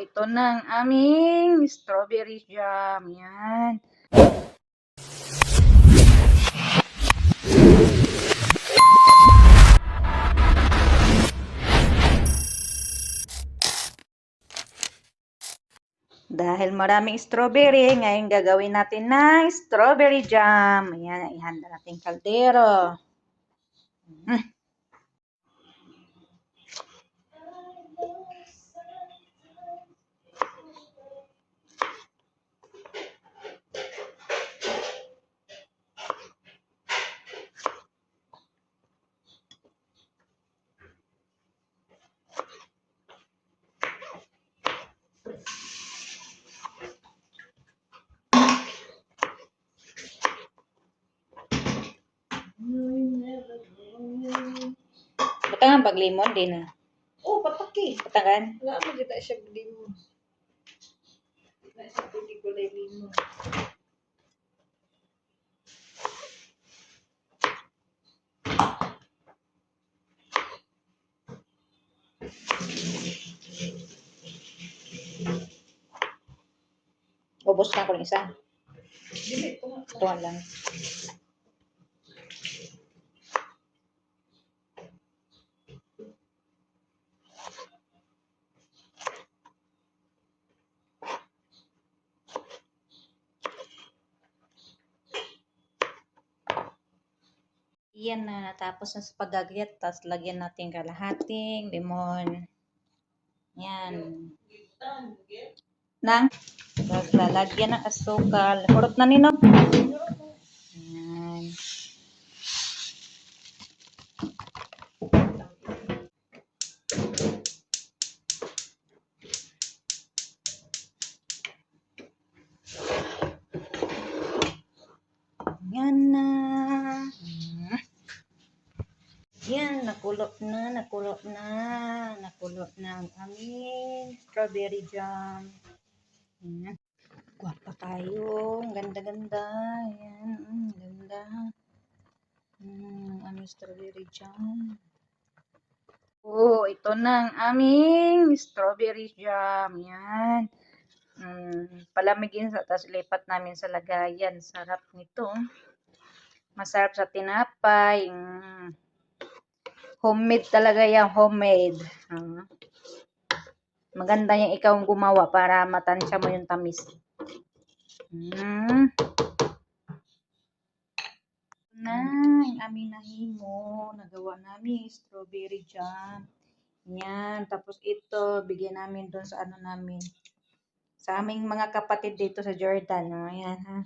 ito na ang aming strawberry jam. Yan. Dahil maraming strawberry, ngayon gagawin natin ng strawberry jam. Ayan, ihanda natin kaldero. Batangan pag limon din na. Oh, pataki. Batangan. Wala mo kita siya limon. Nasa pili ko lang limon. Ubos na ko ng isa. Dili ko nga. Ito lang. Yan na, natapos na sa pagagayat. Tapos lagyan natin kalahating limon. Yan. Nang lalagyan ng asukal. Hurot na nino. Yan. Yan na. Yan, nakulo na ang aming strawberry jam. Yan. Gwapa tayo. Ang ganda-ganda. Yan, ganda. Ang aming strawberry jam. Oh, ito na ang aming strawberry jam. Yan. Palamigin sa, tapos lipat namin sa lagayan. Sarap nito. Masarap sa tinapay. Homemade talaga yan, homemade. Maganda yung ikaw gumawa para matansya mo yung tamis. Na, yung aming nahimo, nagawa namin strawberry jam. Yan, tapos ito, bigyan namin doon sa ano namin. Sa aming mga kapatid dito sa Jordan. Ayan ha.